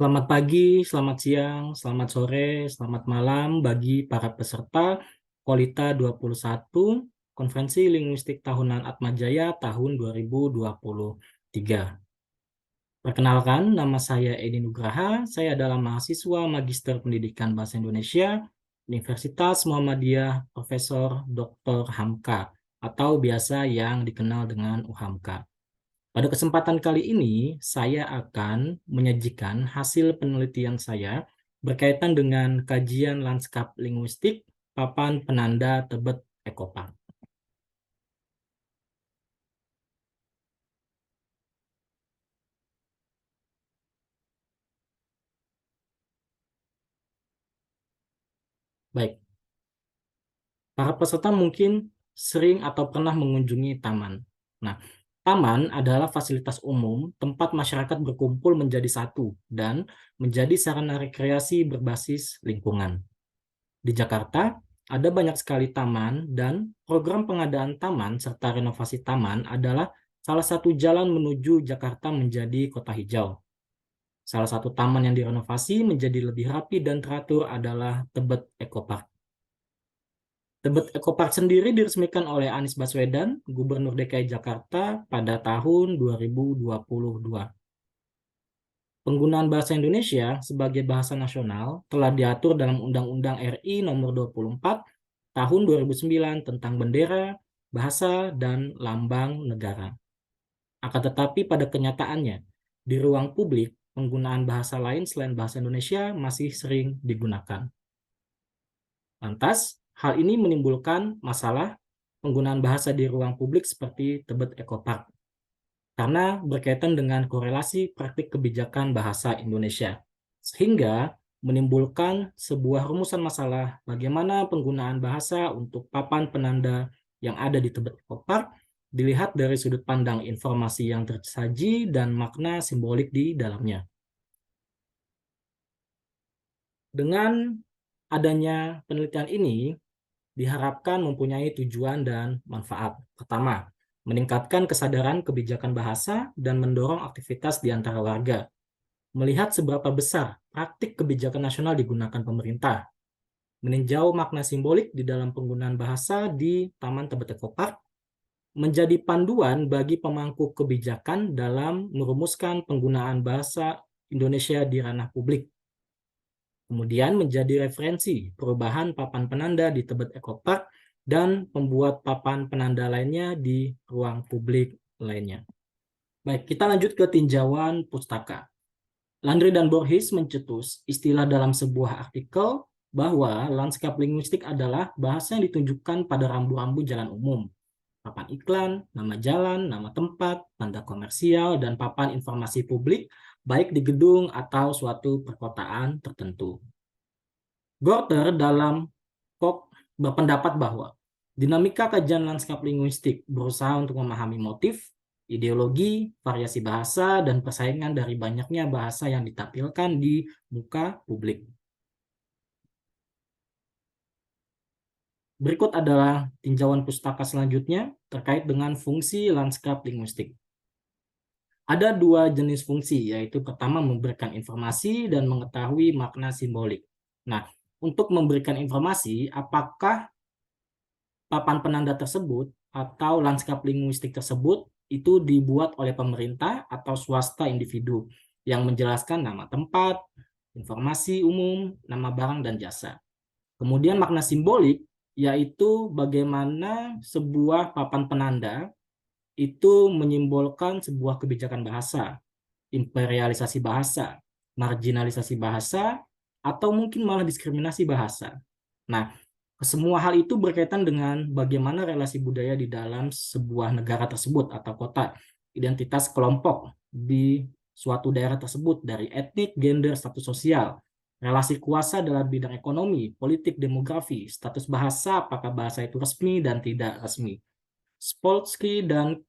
Selamat pagi, selamat siang, selamat sore, selamat malam bagi para peserta Kolita 21 Konferensi Linguistik Tahunan Atmajaya tahun 2023. Perkenalkan, nama saya Edi Nugraha. Saya adalah mahasiswa Magister Pendidikan Bahasa Indonesia Universitas Muhammadiyah Profesor Dr. Hamka atau biasa yang dikenal dengan UHAMKA. Pada kesempatan kali ini, saya akan menyajikan hasil penelitian saya berkaitan dengan kajian lanskap linguistik papan penanda Tebet Ekopark. Baik, para peserta mungkin sering atau pernah mengunjungi taman. Nah, taman adalah fasilitas umum tempat masyarakat berkumpul menjadi satu dan menjadi sarana rekreasi berbasis lingkungan. Di Jakarta, ada banyak sekali taman dan program pengadaan taman serta renovasi taman adalah salah satu jalan menuju Jakarta menjadi kota hijau. Salah satu taman yang direnovasi menjadi lebih rapi dan teratur adalah Tebet Ekopark. Tebet Ekopark sendiri diresmikan oleh Anies Baswedan, Gubernur DKI Jakarta pada tahun 2022. Penggunaan bahasa Indonesia sebagai bahasa nasional telah diatur dalam Undang-Undang RI Nomor 24 Tahun 2009 tentang bendera, bahasa, dan lambang negara. Akan tetapi pada kenyataannya, di ruang publik, penggunaan bahasa lain selain bahasa Indonesia masih sering digunakan. Lantas, hal ini menimbulkan masalah penggunaan bahasa di ruang publik seperti Tebet Ekopark, karena berkaitan dengan korelasi praktik kebijakan bahasa Indonesia, sehingga menimbulkan sebuah rumusan masalah bagaimana penggunaan bahasa untuk papan penanda yang ada di Tebet Ekopark dilihat dari sudut pandang informasi yang tersaji dan makna simbolik di dalamnya. Dengan adanya penelitian ini, diharapkan mempunyai tujuan dan manfaat. Pertama, meningkatkan kesadaran kebijakan bahasa dan mendorong aktivitas di antara warga. Melihat seberapa besar praktik kebijakan nasional digunakan pemerintah. Meninjau makna simbolik di dalam penggunaan bahasa di Taman Tebet Ekopark, menjadi panduan bagi pemangku kebijakan dalam merumuskan penggunaan bahasa Indonesia di ranah publik. Kemudian menjadi referensi perubahan papan penanda di Tebet Ekopark dan pembuat papan penanda lainnya di ruang publik lainnya. Baik, kita lanjut ke tinjauan pustaka. Landry dan Borges mencetus istilah dalam sebuah artikel bahwa lanskap linguistik adalah bahasa yang ditunjukkan pada rambu-rambu jalan umum, papan iklan, nama jalan, nama tempat, tanda komersial, dan papan informasi publik, baik di gedung atau suatu perkotaan tertentu. Gorter dalam Kok berpendapat bahwa dinamika kajian lanskap linguistik berusaha untuk memahami motif, ideologi, variasi bahasa, dan persaingan dari banyaknya bahasa yang ditampilkan di muka publik. Berikut adalah tinjauan pustaka selanjutnya terkait dengan fungsi lanskap linguistik. Ada dua jenis fungsi, yaitu pertama memberikan informasi dan mengetahui makna simbolik. Nah, untuk memberikan informasi, apakah papan penanda tersebut atau lanskap linguistik tersebut itu dibuat oleh pemerintah atau swasta individu yang menjelaskan nama tempat, informasi umum, nama barang dan jasa. Kemudian makna simbolik yaitu bagaimana sebuah papan penanda itu menyimbolkan sebuah kebijakan bahasa, imperialisasi bahasa, marginalisasi bahasa, atau mungkin malah diskriminasi bahasa. Nah, semua hal itu berkaitan dengan bagaimana relasi budaya di dalam sebuah negara tersebut atau kota, identitas kelompok di suatu daerah tersebut dari etnik, gender, status sosial, relasi kuasa dalam bidang ekonomi, politik, demografi, status bahasa, apakah bahasa itu resmi dan tidak resmi. Spolsky dan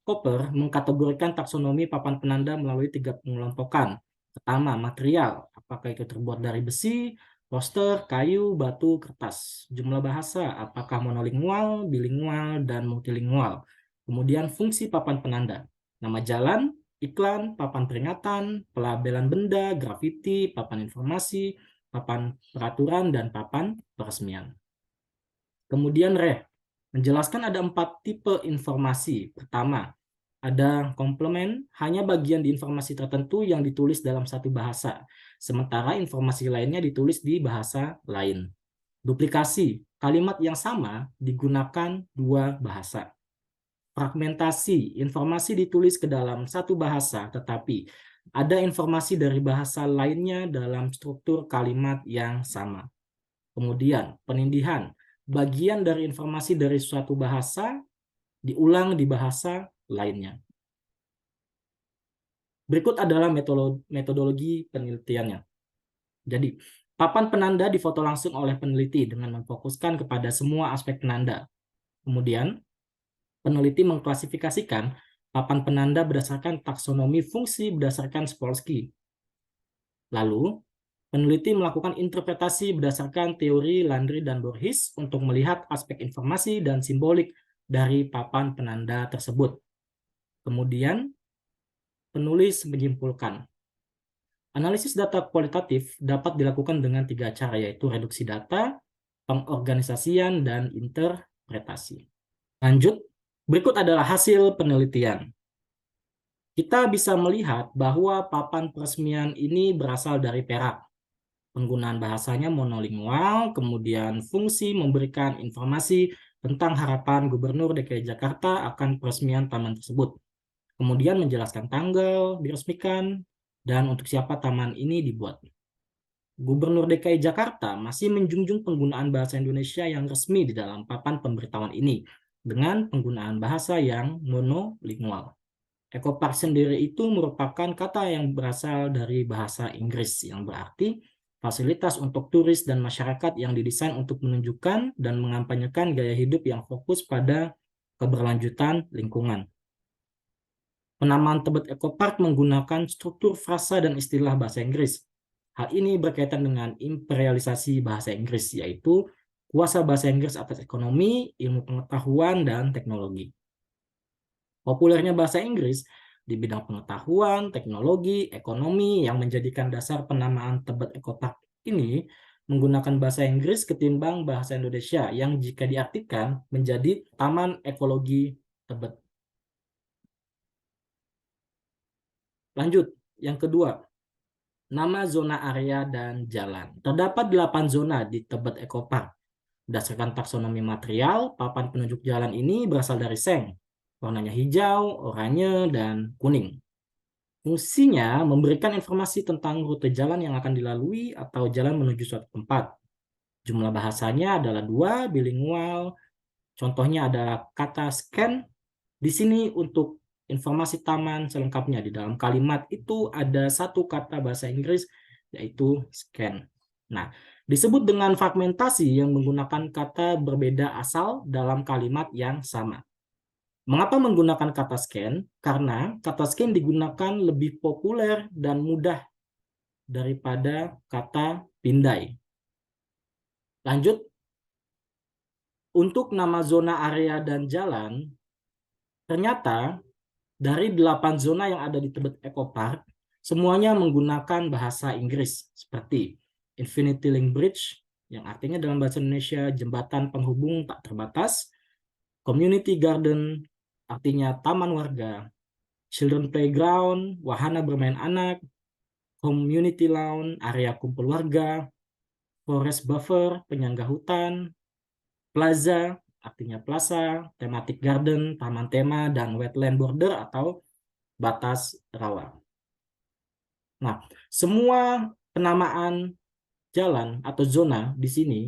Cooper mengkategorikan taksonomi papan penanda melalui 3 pengelompokan. Pertama, material, apakah itu terbuat dari besi, poster, kayu, batu, kertas. Jumlah bahasa, apakah monolingual, bilingual, dan multilingual. Kemudian fungsi papan penanda, nama jalan, iklan, papan peringatan, pelabelan benda, grafiti, papan informasi, papan peraturan, dan papan peresmian. Kemudian menjelaskan ada 4 tipe informasi. Pertama, ada komplement, hanya bagian di informasi tertentu yang ditulis dalam satu bahasa, sementara informasi lainnya ditulis di bahasa lain. Duplikasi, kalimat yang sama digunakan dua bahasa. Fragmentasi, informasi ditulis ke dalam satu bahasa, tetapi ada informasi dari bahasa lainnya dalam struktur kalimat yang sama. Kemudian, penindihan, bagian dari informasi dari suatu bahasa diulang di bahasa lainnya. Berikut adalah metodologi penelitiannya. Jadi, papan penanda difoto langsung oleh peneliti dengan memfokuskan kepada semua aspek penanda. Kemudian, peneliti mengklasifikasikan papan penanda berdasarkan taksonomi fungsi berdasarkan Sapolsky. Lalu, peneliti melakukan interpretasi berdasarkan teori Landry dan Borges untuk melihat aspek informasi dan simbolik dari papan penanda tersebut. Kemudian, penulis menyimpulkan, analisis data kualitatif dapat dilakukan dengan 3 cara, yaitu reduksi data, pengorganisasian, dan interpretasi. Lanjut, berikut adalah hasil penelitian. Kita bisa melihat bahwa papan peresmian ini berasal dari Perak. Penggunaan bahasanya monolingual, kemudian fungsi memberikan informasi tentang harapan Gubernur DKI Jakarta akan peresmian taman tersebut. Kemudian menjelaskan tanggal diresmikan dan untuk siapa taman ini dibuat. Gubernur DKI Jakarta masih menjunjung penggunaan bahasa Indonesia yang resmi di dalam papan pemberitahuan ini dengan penggunaan bahasa yang monolingual. Ecopark sendiri itu merupakan kata yang berasal dari bahasa Inggris yang berarti fasilitas untuk turis dan masyarakat yang didesain untuk menunjukkan dan mengampanyekan gaya hidup yang fokus pada keberlanjutan lingkungan. Penamaan Tebet Ecopark menggunakan struktur frasa dan istilah bahasa Inggris. Hal ini berkaitan dengan imperialisasi bahasa Inggris, yaitu kuasa bahasa Inggris atas ekonomi, ilmu pengetahuan, dan teknologi. Populernya bahasa Inggris di bidang pengetahuan, teknologi, ekonomi yang menjadikan dasar penamaan Tebet Ecopark ini menggunakan bahasa Inggris ketimbang bahasa Indonesia yang jika diartikan menjadi Taman Ekologi Tebet. Lanjut, yang kedua, nama zona area dan jalan. Terdapat 8 zona di Tebet Ecopark. Berdasarkan taksonomi material, papan penunjuk jalan ini berasal dari seng. Warnanya hijau, oranye, dan kuning. Fungsinya memberikan informasi tentang rute jalan yang akan dilalui atau jalan menuju suatu tempat. Jumlah bahasanya adalah 2, bilingual. Contohnya adalah kata scan. Di sini untuk informasi taman selengkapnya di dalam kalimat itu ada satu kata bahasa Inggris yaitu scan. Nah, disebut dengan fragmentasi yang menggunakan kata berbeda asal dalam kalimat yang sama. Mengapa menggunakan kata scan? Karena kata scan digunakan lebih populer dan mudah daripada kata pindai. Lanjut, untuk nama zona area dan jalan, ternyata dari 8 zona yang ada di Tebet Ecopark, semuanya menggunakan bahasa Inggris, seperti Infinity Link Bridge, yang artinya dalam bahasa Indonesia jembatan penghubung tak terbatas, Community Garden, artinya taman warga, Children Playground, wahana bermain anak, Community Lawn, area kumpul warga, Forest Buffer, penyangga hutan, Plaza, artinya plaza, Thematic Garden, taman tema, dan Wetland Border atau batas rawa. Nah, semua penamaan jalan atau zona di sini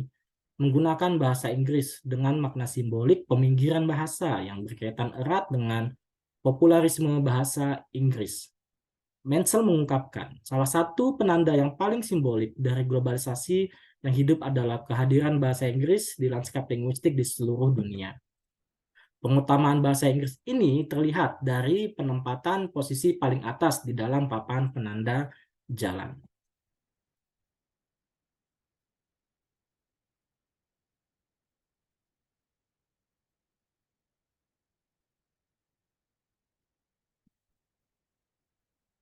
menggunakan bahasa Inggris dengan makna simbolik peminggiran bahasa yang berkaitan erat dengan popularisme bahasa Inggris. Menzel mengungkapkan, salah satu penanda yang paling simbolik dari globalisasi yang hidup adalah kehadiran bahasa Inggris di lanskap linguistik di seluruh dunia. Pengutamaan bahasa Inggris ini terlihat dari penempatan posisi paling atas di dalam papan penanda jalan.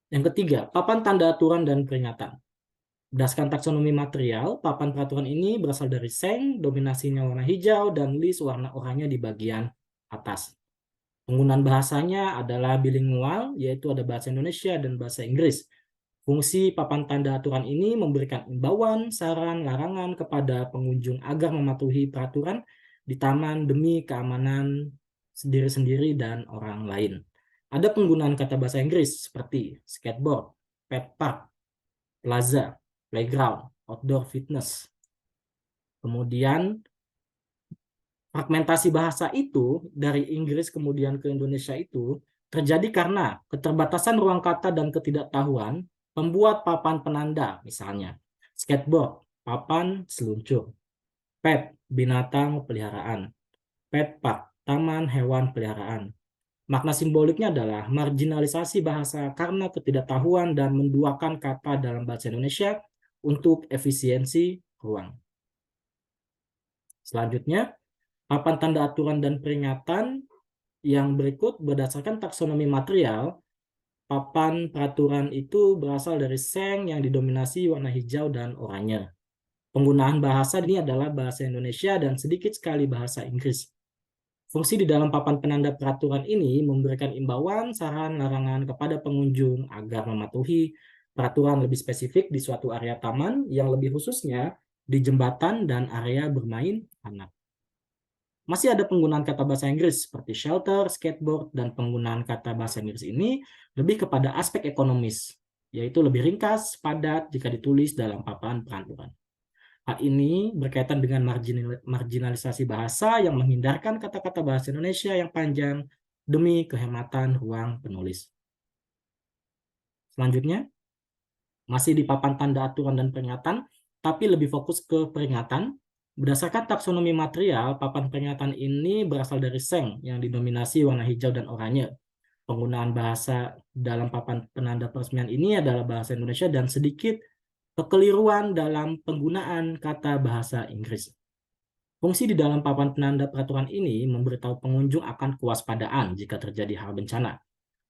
Yang ketiga, papan tanda aturan dan peringatan. Berdasarkan taksonomi material, papan peraturan ini berasal dari seng, dominasinya warna hijau, dan list warna oranye di bagian atas. Penggunaan bahasanya adalah bilingual, yaitu ada bahasa Indonesia dan bahasa Inggris. Fungsi papan tanda aturan ini memberikan imbauan, saran, larangan kepada pengunjung agar mematuhi peraturan di taman demi keamanan sendiri-sendiri dan orang lain. Ada penggunaan kata bahasa Inggris seperti skateboard, pet park, plaza, playground, outdoor fitness. Kemudian fragmentasi bahasa itu dari Inggris kemudian ke Indonesia itu terjadi karena keterbatasan ruang kata dan ketidaktahuan pembuat papan penanda, misalnya skateboard, papan seluncur, pet, binatang peliharaan, pet park, taman hewan peliharaan. Makna simboliknya adalah marginalisasi bahasa karena ketidaktahuan dan menduakan kata dalam bahasa Indonesia untuk efisiensi ruang. Selanjutnya, papan tanda aturan dan peringatan yang berikut berdasarkan taksonomi material, papan peraturan itu berasal dari seng yang didominasi warna hijau dan oranye. Penggunaan bahasa ini adalah bahasa Indonesia dan sedikit sekali bahasa Inggris. Fungsi di dalam papan penanda peraturan ini memberikan imbauan, saran, larangan kepada pengunjung agar mematuhi peraturan lebih spesifik di suatu area taman yang lebih khususnya di jembatan dan area bermain anak. Masih ada penggunaan kata bahasa Inggris seperti shelter, skateboard, dan penggunaan kata bahasa Inggris ini lebih kepada aspek ekonomis, yaitu lebih ringkas, padat jika ditulis dalam papan peraturan. Hal ini berkaitan dengan marginalisasi bahasa yang menghindarkan kata-kata bahasa Indonesia yang panjang demi kehematan ruang penulis. Selanjutnya, masih di papan tanda aturan dan peringatan, tapi lebih fokus ke peringatan. Berdasarkan taksonomi material, papan peringatan ini berasal dari seng yang didominasi warna hijau dan oranye. Penggunaan bahasa dalam papan penanda peresmian ini adalah bahasa Indonesia dan sedikit kekeliruan dalam penggunaan kata bahasa Inggris. Fungsi di dalam papan penanda peraturan ini memberitahu pengunjung akan kewaspadaan jika terjadi hal bencana.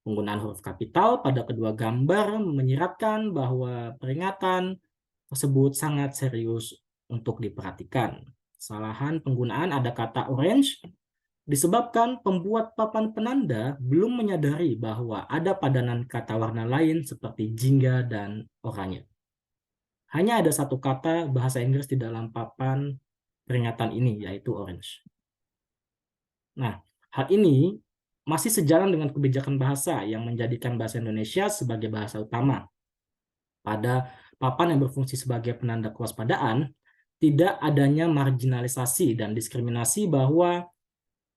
Penggunaan huruf kapital pada kedua gambar menyiratkan bahwa peringatan tersebut sangat serius untuk diperhatikan. Kesalahan penggunaan ada kata orange disebabkan pembuat papan penanda belum menyadari bahwa ada padanan kata warna lain seperti jingga dan oranye. Hanya ada satu kata bahasa Inggris di dalam papan peringatan ini, yaitu orange. Nah, hal ini masih sejalan dengan kebijakan bahasa yang menjadikan bahasa Indonesia sebagai bahasa utama. Pada papan yang berfungsi sebagai penanda kewaspadaan, tidak adanya marginalisasi dan diskriminasi bahwa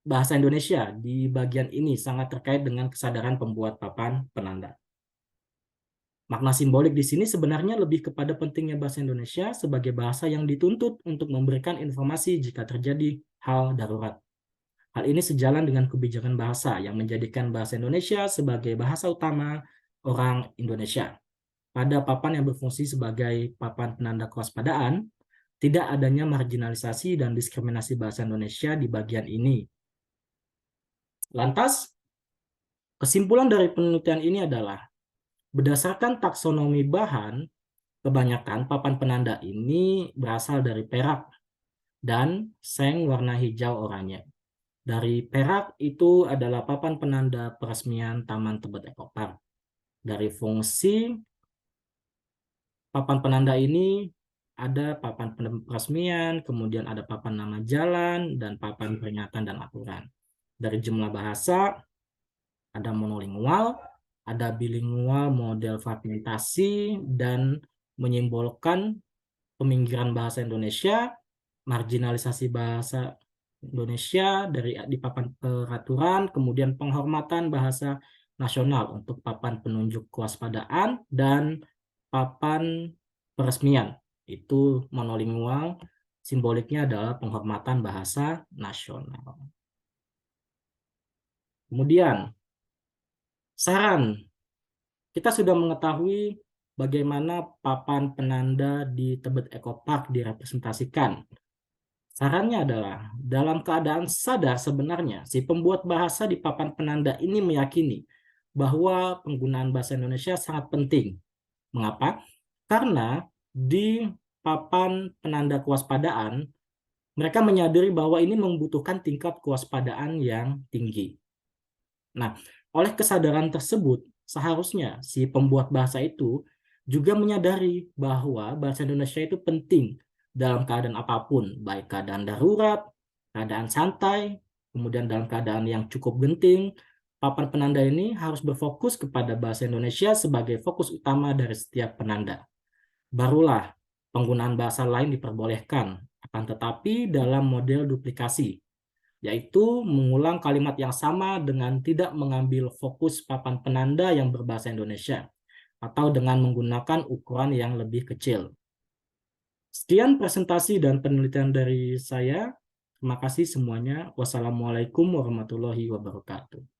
bahasa Indonesia di bagian ini sangat terkait dengan kesadaran pembuat papan penanda. Makna simbolik di sini sebenarnya lebih kepada pentingnya bahasa Indonesia sebagai bahasa yang dituntut untuk memberikan informasi jika terjadi hal darurat. Hal ini sejalan dengan kebijakan bahasa yang menjadikan bahasa Indonesia sebagai bahasa utama orang Indonesia. Pada papan yang berfungsi sebagai papan penanda kewaspadaan, tidak adanya marginalisasi dan diskriminasi bahasa Indonesia di bagian ini. Lantas, kesimpulan dari penelitian ini adalah berdasarkan taksonomi bahan, kebanyakan papan penanda ini berasal dari perak dan seng warna hijau oranye. Dari perak itu adalah papan penanda peresmian Taman Tebet Eco Park. Dari fungsi papan penanda ini ada papan peresmian, kemudian ada papan nama jalan, dan papan peringatan dan aturan. Dari jumlah bahasa, ada monolingual, ada bilingual model fragmentasi, dan menyimbolkan peminggiran bahasa Indonesia, marginalisasi bahasa Indonesia di papan peraturan, kemudian penghormatan bahasa nasional untuk papan penunjuk kewaspadaan, dan papan peresmian. Itu monolingual, simboliknya adalah penghormatan bahasa nasional. Kemudian, saran. Kita sudah mengetahui bagaimana papan penanda di Tebet Eco Park direpresentasikan. Sarannya adalah, dalam keadaan sadar sebenarnya, si pembuat bahasa di papan penanda ini meyakini bahwa penggunaan bahasa Indonesia sangat penting. Mengapa? Karena di papan penanda kewaspadaan, mereka menyadari bahwa ini membutuhkan tingkat kewaspadaan yang tinggi. Nah, oleh kesadaran tersebut, seharusnya si pembuat bahasa itu juga menyadari bahwa bahasa Indonesia itu penting dalam keadaan apapun, baik keadaan darurat, keadaan santai, kemudian dalam keadaan yang cukup genting. Papan penanda ini harus berfokus kepada bahasa Indonesia sebagai fokus utama dari setiap penanda. Barulah penggunaan bahasa lain diperbolehkan, akan tetapi dalam model duplikasi, yaitu mengulang kalimat yang sama dengan tidak mengambil fokus papan penanda yang berbahasa Indonesia, atau dengan menggunakan ukuran yang lebih kecil. Sekian presentasi dan penelitian dari saya. Terima kasih semuanya. Wassalamualaikum warahmatullahi wabarakatuh.